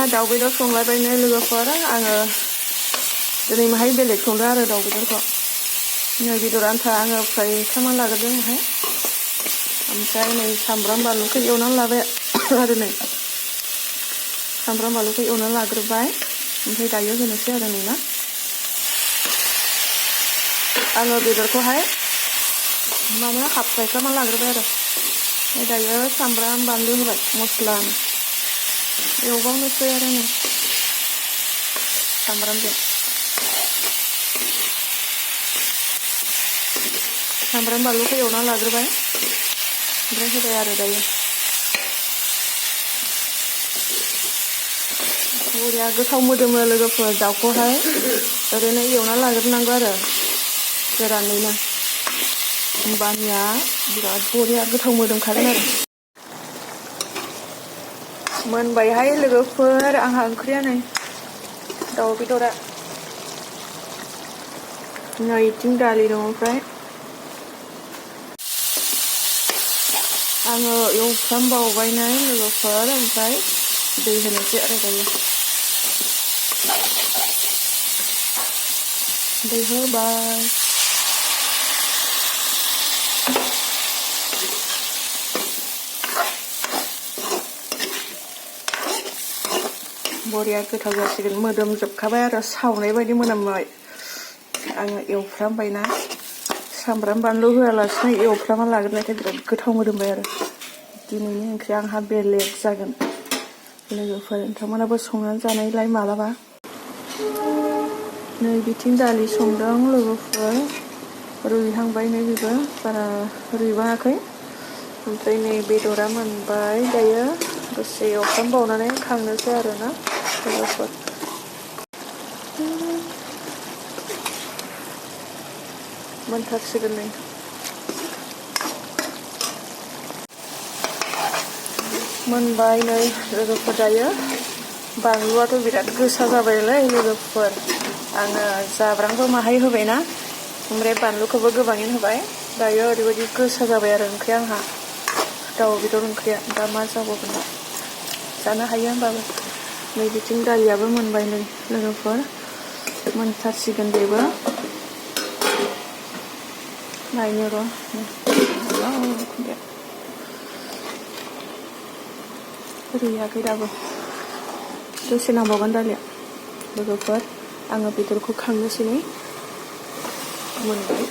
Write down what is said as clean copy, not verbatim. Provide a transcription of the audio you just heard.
दाउ बेदर संलायबायनो लोगोफोर आङो दिनै माहाय बेलेग संदों आरो दाउ बेदरखौ नै बेदर आन्था आङो फ्राय खालामना लाग्रोदों माहाय ओमफ्राय नै सामब्राम बानलुखौ एवनानै लाबाय आरो नै सामब्राम बानलुखौ एवनानै लाग्रोबाय ओमफ्राय दायो होनोसै आरो नै ना आङो बेदरखौहाय माने हाफ फ्राय खालामना लाग्रोबाय आरो ओमफ्राय दायो सामब्राम बानलु होबाय मस्ला एवबावनोसै आरो नै सामब्राम बानलुखौ एवना लाग्रोबाय ओमफ्राय होबाय आरो दायो बरिया गोथाव मोदोमो लोगोफोर दाउखौहाय ओरैनो एवना लाग्रोनांगौ आरो गोरानैनो होमबानिया बिराद बरिया गोथाव मोदोमखागोन आरो मोनबायहाय लोगोफोर आंहा ओंख्रिया नै दाउ बेदरा नै इथिं दालि दं ओमफ्राय आङो एवफ्रामबावबायनो लोगोफोर ओमफ्राय दै होनोसै आरो दायो दै होबाय बरिया गोथाव जासिगोन मोदोमजोबखाबाय आरो सावनाय बायदि मोनामबाय आङो एवफ्रामबायना सामब्राम बानलु होआलासिनो एवफ्रामना लाग्रोनायखाय बिराद गोथाव मोदोमबाय आरो दिनैनि ओंख्रिया आंहा बेलेग जागोन लोगोफोर नोंथांमोनाबो संनानै जानायलाय मालाबा नै बिथिं दालि संदों लोगोफोर रुइहांबाय नै बेबो बारा रुइबाङाखै ओमफ्राय नै बेदरा मोनबाय दायो दसे एवफ्रामबावनानै खांनोसै आरोना लोगोफोर मोनथारसिगोन नै मोनबाय नै लोगोफोर दायो बानलुआथ' बिराद गोसा जाबायलै लोगोफोर आङो जाब्रांबो माहाय होबायना ओमफ्राय बानलुखौबो गोबाङैनो होबाय दायो ओरैबायदि गोसा जाबाय आरो ओंख्रिया आंहा दाउ बेदर ओंख्रिया दा मा जाबावगोन दा जानो हायो होमबाबो नै बिथिं दालियाबो मोनबाय नै लोगोफोर मोनथारसिगोन बेबो नायनो र' रुइयाखै दाबो दसे नांबावगोन दालिया लोगोफोर आङो बेदरखौ खांनोसै मोनबाय